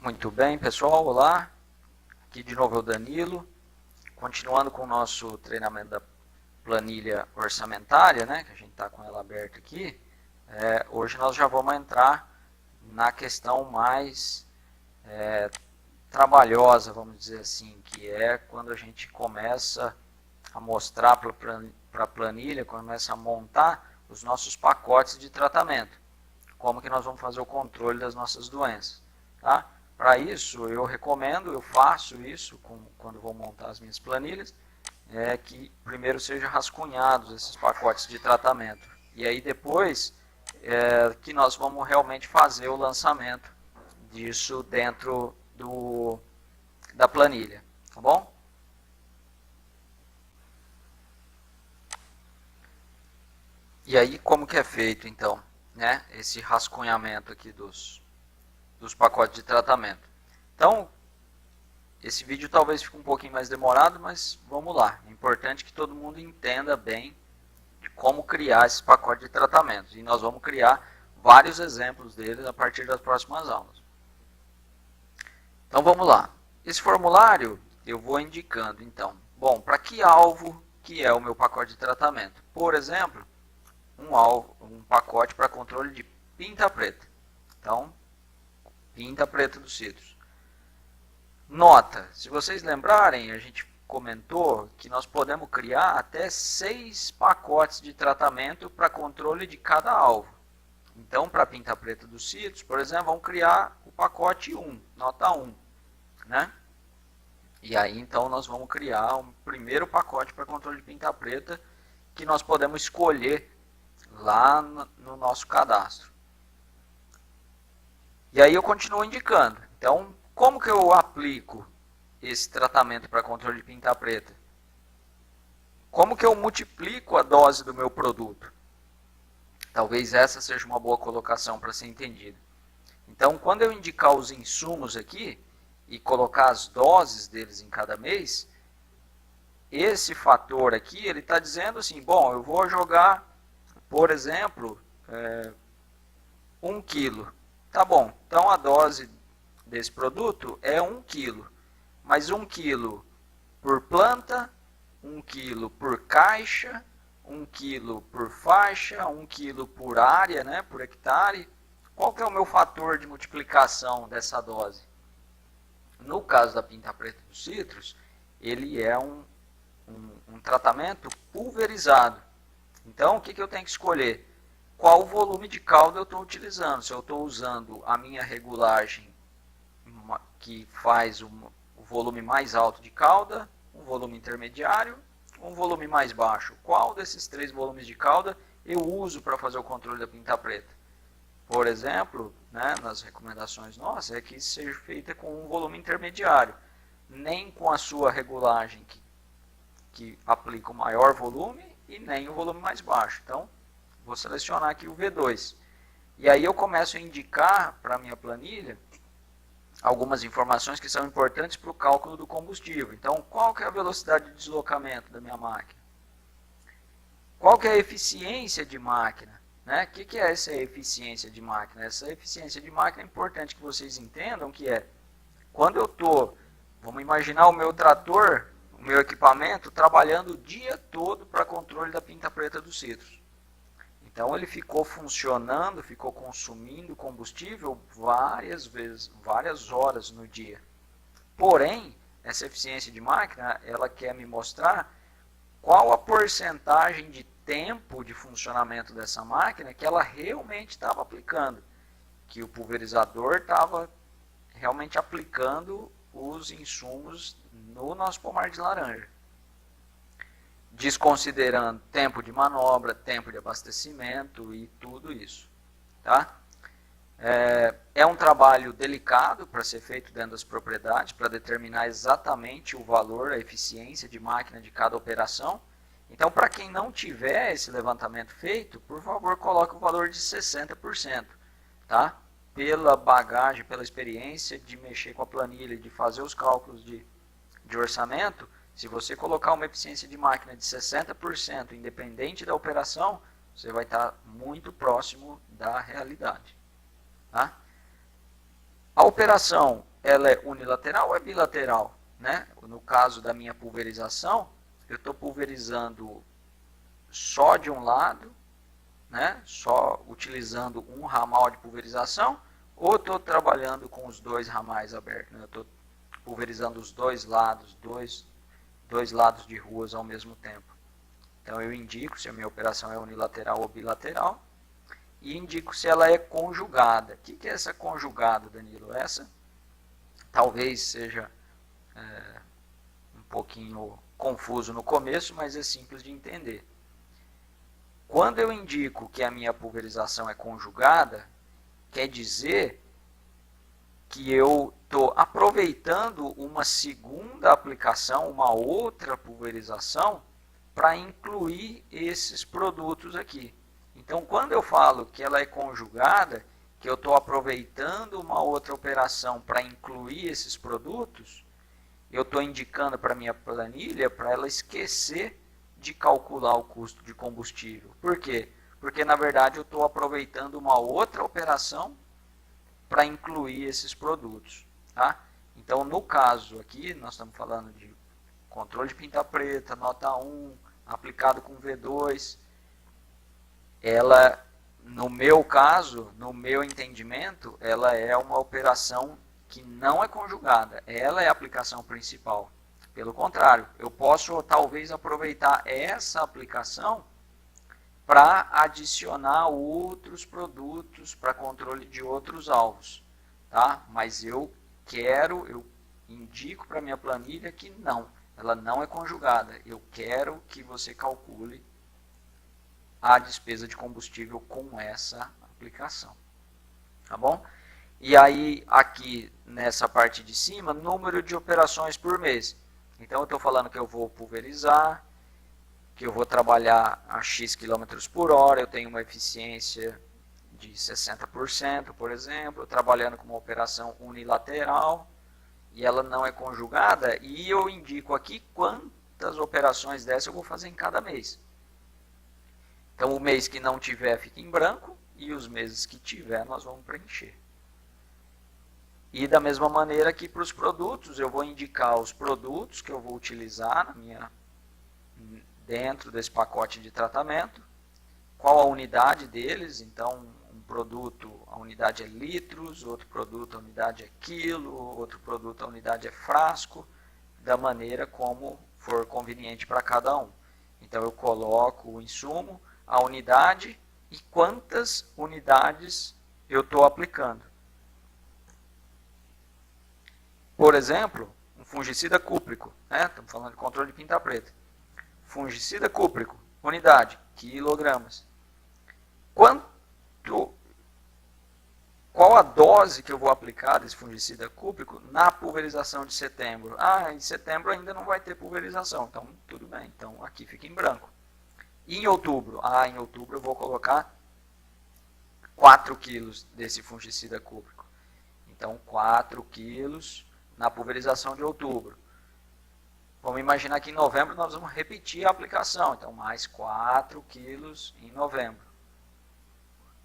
Muito bem, pessoal, olá, aqui de novo é o Danilo, continuando com o nosso treinamento da planilha orçamentária, né, que a gente está com ela aberta aqui. Hoje nós já vamos entrar na questão mais trabalhosa, vamos dizer assim, que é quando a gente começa a mostrar para a planilha, começa a montar os nossos pacotes de tratamento, como que nós vamos fazer o controle das nossas doenças, tá? Para isso, eu recomendo, eu faço isso quando vou montar as minhas planilhas, que primeiro sejam rascunhados esses pacotes de tratamento. E aí depois que nós vamos realmente fazer o lançamento disso dentro da planilha, tá bom? E aí como que é feito então, né, esse rascunhamento aqui dos pacotes de tratamento. Então, esse vídeo talvez fique um pouquinho mais demorado, mas vamos lá. É importante que todo mundo entenda bem de como criar esses pacotes de tratamento. E nós vamos criar vários exemplos deles a partir das próximas aulas. Então vamos lá. Esse formulário eu vou indicando, então, bom, para que alvo que é o meu pacote de tratamento? Por exemplo, um pacote para controle de pinta preta. Então, pinta preta dos cítrus. Nota, se vocês lembrarem, a gente comentou que nós podemos criar até 6 pacotes de tratamento para controle de cada alvo. Então, para pinta preta dos cítrus, por exemplo, vamos criar o pacote 1, nota 1. Né? E aí, então, nós vamos criar um primeiro pacote para controle de pinta preta que nós podemos escolher lá no nosso cadastro. E aí eu continuo indicando. Então, como que eu aplico esse tratamento para controle de pinta preta? Como que eu multiplico a dose do meu produto? Talvez essa seja uma boa colocação para ser entendida. Então, quando eu indicar os insumos aqui e colocar as doses deles em cada mês, esse fator aqui, ele está dizendo assim, bom, eu vou jogar, por exemplo, 1 quilo. Tá bom, então a dose desse produto é 1 quilo, mas 1 quilo por planta, 1 quilo por caixa, 1 quilo por faixa, 1 quilo por área, né, por hectare. Qual que é o meu fator de multiplicação dessa dose? No caso da pinta preta dos cítrus, ele é um tratamento pulverizado. Então, o que eu tenho que escolher? Qual volume de calda eu estou utilizando? Se eu estou usando a minha regulagem que faz o volume mais alto de calda, um volume intermediário, um volume mais baixo. Qual desses 3 volumes de calda eu uso para fazer o controle da pinta preta? Por exemplo, né, nas recomendações nossas, é que seja feita com um volume intermediário, nem com a sua regulagem que aplica o maior volume e nem o volume mais baixo. Então, vou selecionar aqui o V2. E aí eu começo a indicar para a minha planilha algumas informações que são importantes para o cálculo do combustível. Então, qual que é a velocidade de deslocamento da minha máquina? Qual que é a eficiência de máquina? Né? O que é essa eficiência de máquina? Essa eficiência de máquina é importante que vocês entendam que quando eu estou, vamos imaginar o meu trator, o meu equipamento, trabalhando o dia todo para controle da pinta preta dos cítrus. Então ele ficou funcionando, ficou consumindo combustível várias vezes, várias horas no dia. Porém, essa eficiência de máquina, ela quer me mostrar qual a porcentagem de tempo de funcionamento dessa máquina que ela realmente estava aplicando, que o pulverizador estava realmente aplicando os insumos no nosso pomar de laranja, desconsiderando tempo de manobra, tempo de abastecimento e tudo isso. Tá? É um trabalho delicado para ser feito dentro das propriedades, para determinar exatamente o valor, a eficiência de máquina de cada operação. Então, para quem não tiver esse levantamento feito, por favor, coloque o valor de 60%. Tá? Pela bagagem, pela experiência de mexer com a planilha, de fazer os cálculos de orçamento, se você colocar uma eficiência de máquina de 60%, independente da operação, você vai estar muito próximo da realidade. Tá? A operação ela é unilateral ou é bilateral? Né? No caso da minha pulverização, eu estou pulverizando só de um lado, né? Só utilizando um ramal de pulverização, ou estou trabalhando com os dois ramais abertos, né? Eu estou pulverizando os dois lados, dois lados de ruas ao mesmo tempo. Então eu indico se a minha operação é unilateral ou bilateral e indico se ela é conjugada. O que é essa conjugada, Danilo? Essa talvez seja um pouquinho confuso no começo, mas é simples de entender. Quando eu indico que a minha pulverização é conjugada, quer dizer que eu estou aproveitando uma segunda aplicação, uma outra pulverização, para incluir esses produtos aqui. Então, quando eu falo que ela é conjugada, que eu estou aproveitando uma outra operação para incluir esses produtos, eu estou indicando para a minha planilha para ela esquecer de calcular o custo de combustível. Por quê? Porque, na verdade, eu estou aproveitando uma outra operação para incluir esses produtos. Tá? Então, no caso aqui, nós estamos falando de controle de pinta preta, nota 1, aplicado com V2. Ela, no meu caso, no meu entendimento, ela é uma operação que não é conjugada. Ela é a aplicação principal. Pelo contrário, eu posso talvez aproveitar essa aplicação para adicionar outros produtos para controle de outros alvos. Tá? Mas eu indico para a minha planilha que não, ela não é conjugada. Eu quero que você calcule a despesa de combustível com essa aplicação. Tá bom? E aí, aqui nessa parte de cima, número de operações por mês. Então, eu estou falando que eu vou pulverizar, que eu vou trabalhar a X km por hora, eu tenho uma eficiência de 60%, por exemplo, trabalhando com uma operação unilateral, e ela não é conjugada, e eu indico aqui quantas operações dessas eu vou fazer em cada mês. Então, o mês que não tiver fica em branco, e os meses que tiver nós vamos preencher. E da mesma maneira que para os produtos, eu vou indicar os produtos que eu vou utilizar dentro desse pacote de tratamento, qual a unidade deles. Então, um produto, a unidade é litros, outro produto, a unidade é quilo, outro produto, a unidade é frasco, da maneira como for conveniente para cada um. Então, eu coloco o insumo, a unidade e quantas unidades eu estou aplicando. Por exemplo, um fungicida cúprico, né? Estamos falando de controle de pinta preta. Fungicida cúprico, unidade, quilogramas. Qual a dose que eu vou aplicar desse fungicida cúprico na pulverização de setembro? Ah, em setembro ainda não vai ter pulverização, então tudo bem, então aqui fica em branco. E em outubro? Ah, em outubro eu vou colocar 4 quilos desse fungicida cúprico. Então, 4 quilos na pulverização de outubro. Vamos imaginar que em novembro nós vamos repetir a aplicação. Então, mais 4 quilos em novembro.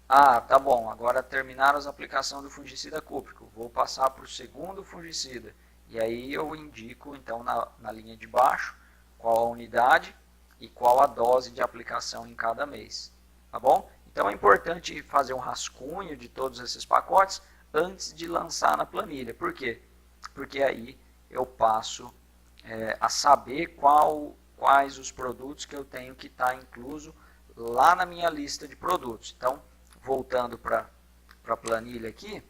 Ah, tá bom. Agora terminaram as aplicações do fungicida cúprico. Vou passar para o segundo fungicida. E aí eu indico, então, na linha de baixo, qual a unidade e qual a dose de aplicação em cada mês. Tá bom? Então, é importante fazer um rascunho de todos esses pacotes antes de lançar na planilha. Por quê? Porque aí eu passo a saber quais os produtos que eu tenho que estar incluso lá na minha lista de produtos. Então, voltando para a planilha aqui,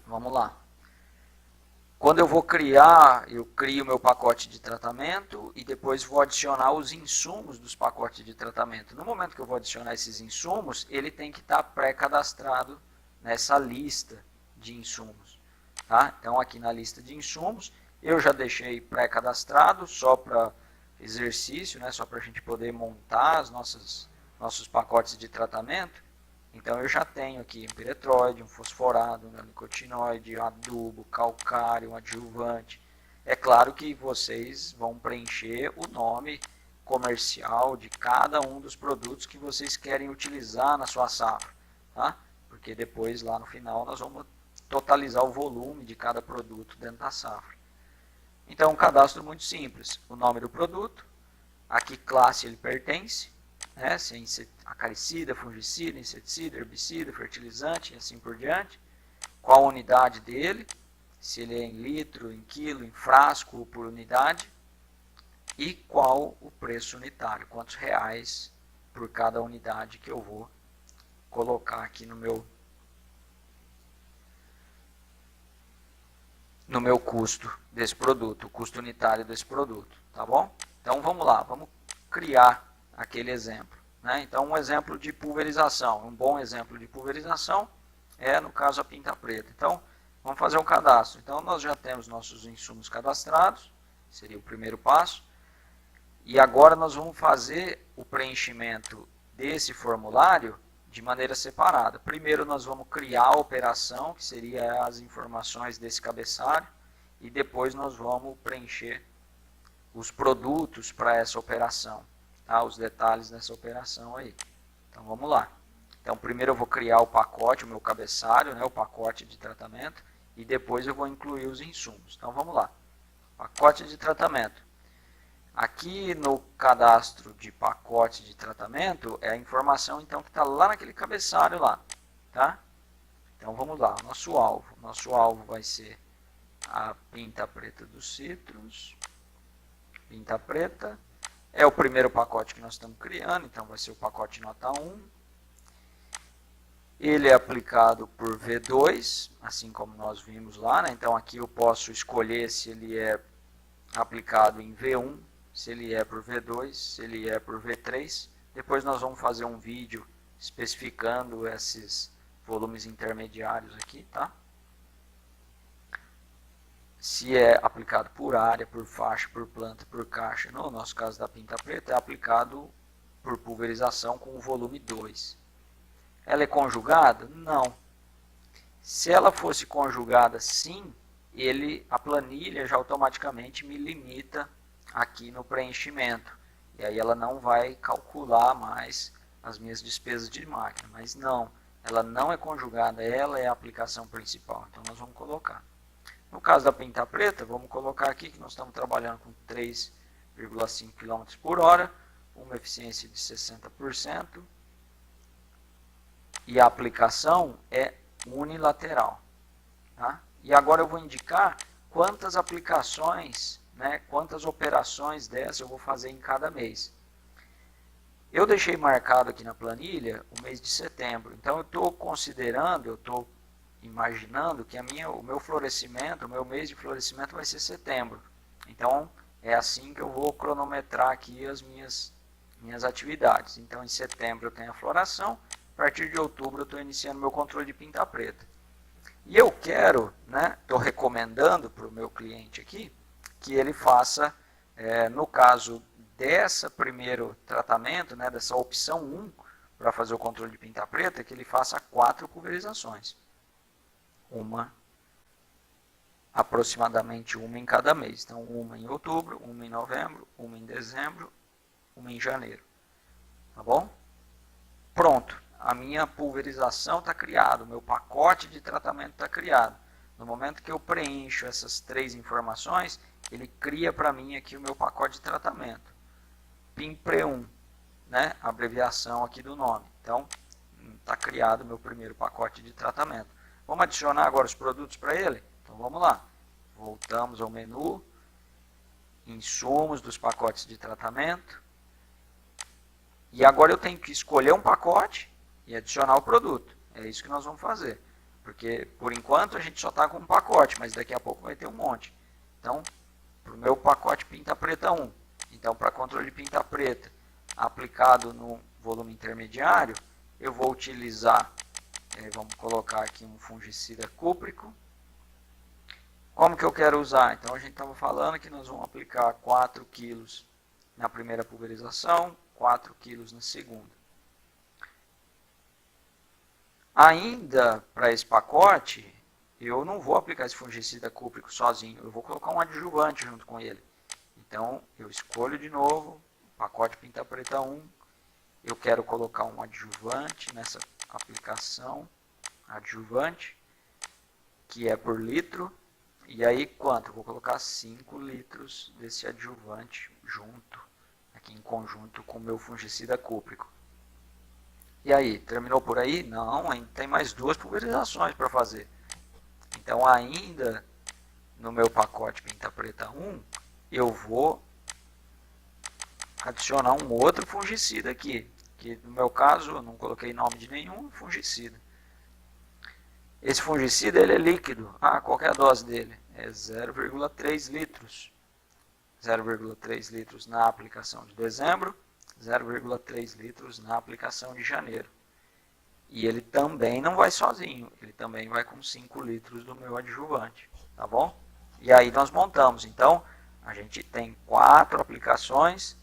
vamos lá. Quando eu vou criar, eu crio meu pacote de tratamento e depois vou adicionar os insumos dos pacotes de tratamento. No momento que eu vou adicionar esses insumos, ele tem que estar pré-cadastrado nessa lista de insumos. Tá? Então, aqui na lista de insumos, eu já deixei pré-cadastrado, só para exercício, né? Só para a gente poder montar os nossos pacotes de tratamento. Então, eu já tenho aqui um piretroide, um fosforado, um neonicotinoide, um adubo, calcário, um adjuvante. É claro que vocês vão preencher o nome comercial de cada um dos produtos que vocês querem utilizar na sua safra. Tá? Porque depois, lá no final, nós vamos totalizar o volume de cada produto dentro da safra. Então, um cadastro muito simples. O nome do produto, a que classe ele pertence, né, se é acaricida, fungicida, inseticida, herbicida, fertilizante e assim por diante. Qual a unidade dele, se ele é em litro, em quilo, em frasco ou por unidade. E qual o preço unitário, quantos reais por cada unidade que eu vou colocar aqui no meu custo desse produto, o custo unitário desse produto, tá bom? Então vamos lá, vamos criar aquele exemplo, né? Então um exemplo de pulverização, um bom exemplo de pulverização é no caso a Pinta Preta. Então vamos fazer um cadastro. Então nós já temos nossos insumos cadastrados, seria o primeiro passo. E agora nós vamos fazer o preenchimento desse formulário de maneira separada. Primeiro nós vamos criar a operação, que seria as informações desse cabeçalho, e depois nós vamos preencher os produtos para essa operação, tá? Os detalhes dessa operação aí. Então vamos lá. Então primeiro eu vou criar o pacote, o meu cabeçalho, né, o pacote de tratamento, e depois eu vou incluir os insumos. Então vamos lá. Pacote de tratamento. Aqui no cadastro de pacote de tratamento é a informação então que está lá naquele cabeçalho lá, tá? Então vamos lá, nosso alvo vai ser a Pinta Preta dos citros. Pinta Preta é o primeiro pacote que nós estamos criando, então vai ser o pacote nota 1. Ele é aplicado por V2, assim como nós vimos lá, né? Então aqui eu posso escolher se ele é aplicado em V1, se ele é por V2, se ele é por V3. Depois nós vamos fazer um vídeo especificando esses volumes intermediários aqui, tá? Se é aplicado por área, por faixa, por planta, por caixa, no nosso caso da Pinta Preta, é aplicado por pulverização com o volume 2. Ela é conjugada? Não. Se ela fosse conjugada, sim, a planilha já automaticamente me limita aqui no preenchimento. E aí ela não vai calcular mais as minhas despesas de máquina. Mas não, ela não é conjugada, ela é a aplicação principal. Então nós vamos colocar. No caso da Pinta Preta, vamos colocar aqui que nós estamos trabalhando com 3,5 km por hora, uma eficiência de 60%. E a aplicação é unilateral. Tá? E agora eu vou indicar quantas aplicações, né, quantas operações dessas eu vou fazer em cada mês. Eu deixei marcado aqui na planilha o mês de setembro. Então eu estou considerando, eu estou imaginando que o meu florescimento, o meu mês de florescimento vai ser setembro. Então é assim que eu vou cronometrar aqui as minhas atividades. Então em setembro eu tenho a floração, a partir de outubro eu estou iniciando meu controle de Pinta Preta. E eu quero, né, estou recomendando para o meu cliente aqui, que ele faça, no caso dessa primeiro tratamento, né, dessa opção 1, para fazer o controle de Pinta Preta, que ele faça 4 pulverizações. Aproximadamente uma em cada mês. Então, uma em outubro, uma em novembro, uma em dezembro, uma em janeiro. Tá bom? Pronto. A minha pulverização está criada, o meu pacote de tratamento está criado. No momento que eu preencho essas 3 informações, ele cria para mim aqui o meu pacote de tratamento. PIMPRE1, né? A abreviação aqui do nome. Então, está criado o meu primeiro pacote de tratamento. Vamos adicionar agora os produtos para ele? Então, vamos lá. Voltamos ao menu, insumos dos pacotes de tratamento. E agora eu tenho que escolher um pacote e adicionar o produto. É isso que nós vamos fazer. Porque, por enquanto, a gente só está com um pacote, mas daqui a pouco vai ter um monte. Então, para o meu pacote Pinta Preta 1, então, para controle de Pinta Preta aplicado no volume intermediário, eu vou utilizar, vamos colocar aqui um fungicida cúprico. Como que eu quero usar? Então, a gente estava falando que nós vamos aplicar 4 kg na primeira pulverização, 4 kg na segunda. Ainda para esse pacote, eu não vou aplicar esse fungicida cúprico sozinho, eu vou colocar um adjuvante junto com ele. Então, eu escolho de novo, pacote Pinta Preta 1, eu quero colocar um adjuvante nessa aplicação, adjuvante, que é por litro. E aí quanto? Eu vou colocar 5 litros desse adjuvante junto, aqui em conjunto com o meu fungicida cúprico. E aí, terminou por aí? Não, ainda tem mais 2 pulverizações para fazer. Então ainda no meu pacote Pinta Preta 1, eu vou adicionar um outro fungicida aqui, que no meu caso eu não coloquei nome de nenhum fungicida. Esse fungicida ele é líquido. Qual que é a dose dele? É 0,3 litros. 0,3 litros na aplicação de dezembro, 0,3 litros na aplicação de janeiro. E ele também não vai sozinho, ele também vai com 5 litros do meu adjuvante, tá bom? E aí nós montamos. Então, a gente tem 4 aplicações.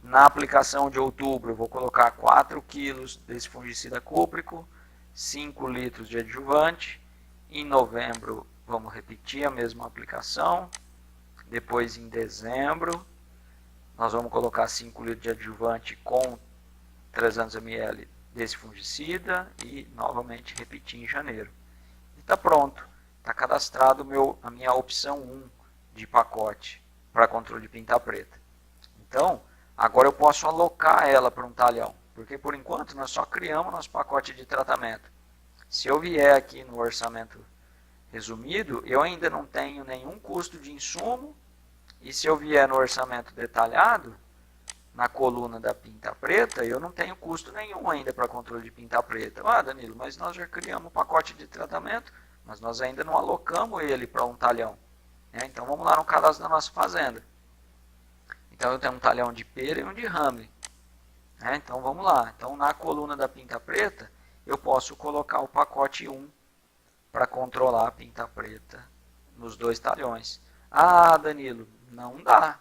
Na aplicação de outubro, eu vou colocar 4 kg desse fungicida cúprico, 5 litros de adjuvante. Em novembro, vamos repetir a mesma aplicação. Depois, em dezembro, nós vamos colocar 5 litros de adjuvante com 300 ml desse fungicida e novamente repetir em janeiro. E está pronto. Está cadastrado a minha opção 1 de pacote para controle de pinta preta. Então, agora eu posso alocar ela para um talhão, porque por enquanto nós só criamos nosso pacote de tratamento. Se eu vier aqui no orçamento resumido, eu ainda não tenho nenhum custo de insumo, e se eu vier no orçamento detalhado, na coluna da pinta preta, eu não tenho custo nenhum ainda para controle de pinta preta. Danilo, mas nós já criamos um pacote de tratamento, mas nós ainda não alocamos ele para um talhão. Então vamos lá no cadastro da nossa fazenda. Então eu tenho um talhão de pera e um de rame. Então vamos lá. Então na coluna da pinta preta, eu posso colocar o pacote 1 para controlar a pinta preta nos 2 talhões. Danilo, não dá.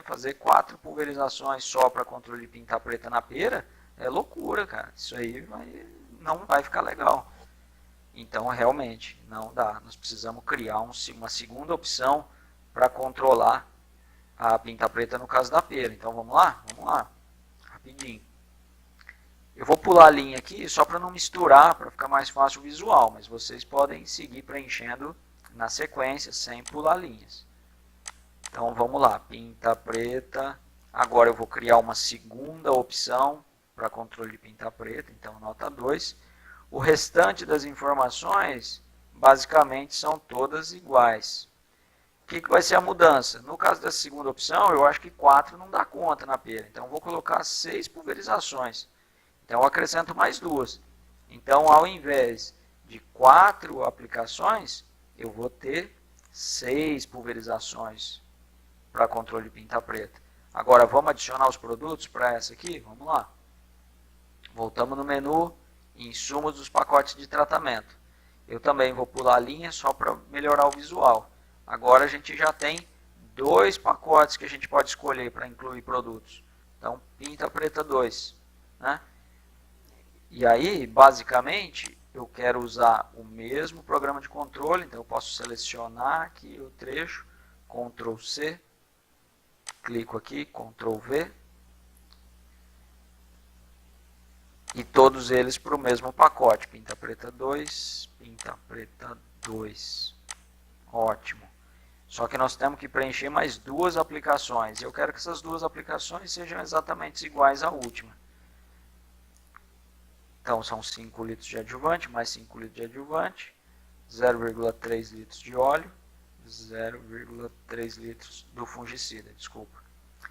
Fazer 4 pulverizações só para controle de pinta preta na pera é loucura, cara. Isso aí não vai ficar legal. Então, realmente, não dá. Nós precisamos criar uma segunda opção para controlar a pinta preta no caso da pera. Então, vamos lá? Vamos lá. Rapidinho. Eu vou pular a linha aqui só para não misturar, para ficar mais fácil o visual. Mas vocês podem seguir preenchendo na sequência, sem pular linhas. Então, vamos lá. Pinta preta. Agora, eu vou criar uma segunda opção para controle de pinta preta. Então, nota 2. O restante das informações, basicamente, são todas iguais. O que vai ser a mudança? No caso da segunda opção, eu acho que 4 não dá conta na pera. Então, eu vou colocar 6 pulverizações. Então, eu acrescento mais 2. Então, ao invés de 4 aplicações, eu vou ter 6 pulverizações para controle de pinta preta. Agora, vamos adicionar os produtos para essa aqui? Vamos lá. Voltamos no menu, insumos dos pacotes de tratamento. Eu também vou pular a linha só para melhorar o visual. Agora a gente já tem 2 pacotes que a gente pode escolher para incluir produtos. Então, pinta preta 2. E aí, basicamente, eu quero usar o mesmo programa de controle. Então, eu posso selecionar aqui o trecho, Ctrl C, clico aqui, Ctrl V. E todos eles para o mesmo pacote. Pinta preta 2, pinta preta 2. Ótimo. Só que nós temos que preencher mais 2 aplicações. Eu quero que essas 2 aplicações sejam exatamente iguais à última. Então, são 5 litros de adjuvante, mais 5 litros de adjuvante, 0,3 litros de óleo, 0,3 litros do fungicida, desculpa.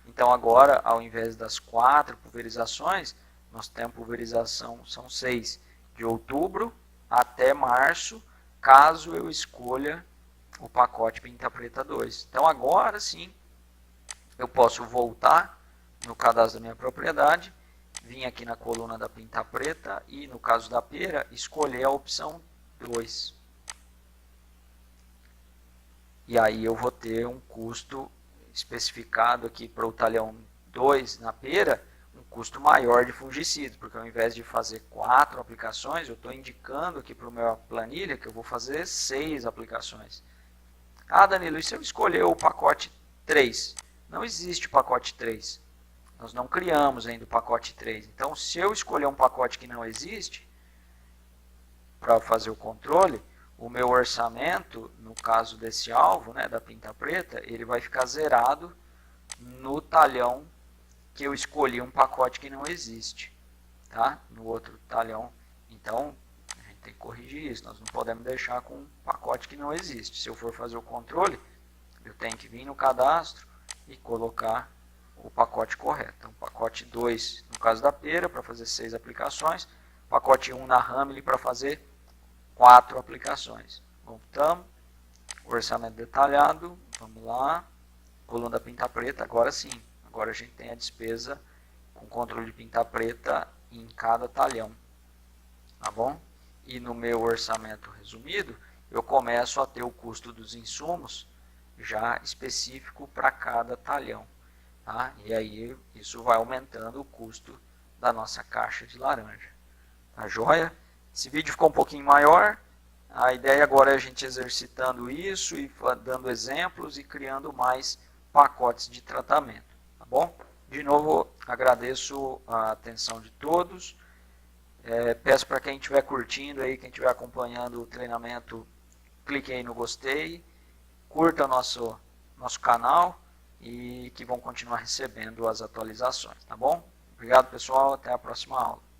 Então, agora, ao invés das 4 pulverizações, nós temos pulverização, são 6, de outubro até março, caso eu escolha o pacote Pinta Preta 2. Então, agora sim, eu posso voltar no cadastro da minha propriedade, vir aqui na coluna da Pinta Preta e, no caso da pera, escolher a opção 2. E aí eu vou ter um custo especificado aqui para o talhão 2 na pera, um custo maior de fungicida, porque ao invés de fazer 4 aplicações, eu estou indicando aqui para a minha planilha que eu vou fazer 6 aplicações. Danilo, e se eu escolher o pacote 3? Não existe o pacote 3. Nós não criamos ainda o pacote 3. Então, se eu escolher um pacote que não existe, para fazer o controle, o meu orçamento, no caso desse alvo, né, da pinta preta, ele vai ficar zerado no talhão que eu escolhi um pacote que não existe, tá? No outro talhão. Então, a gente tem que corrigir isso. Nós não podemos deixar com um pacote que não existe. Se eu for fazer o controle, eu tenho que vir no cadastro e colocar o pacote correto. Então, pacote 2 no caso da pera, para fazer 6 aplicações. Pacote 1 na Hamley para fazer 4 aplicações. Voltamos. Orçamento detalhado. Vamos lá. Coluna pinta preta. Agora sim. Agora a gente tem a despesa com controle de pinta preta em cada talhão. Tá bom? E no meu orçamento resumido, eu começo a ter o custo dos insumos já específico para cada talhão. Tá? E aí isso vai aumentando o custo da nossa caixa de laranja. Tá joia? Esse vídeo ficou um pouquinho maior. A ideia agora é a gente exercitando isso e dando exemplos e criando mais pacotes de tratamento. Tá bom? De novo, agradeço a atenção de todos. Peço para quem estiver curtindo aí, quem estiver acompanhando o treinamento, clique aí no gostei, curta o nosso canal e que vão continuar recebendo as atualizações, tá bom? Obrigado, pessoal, até a próxima aula.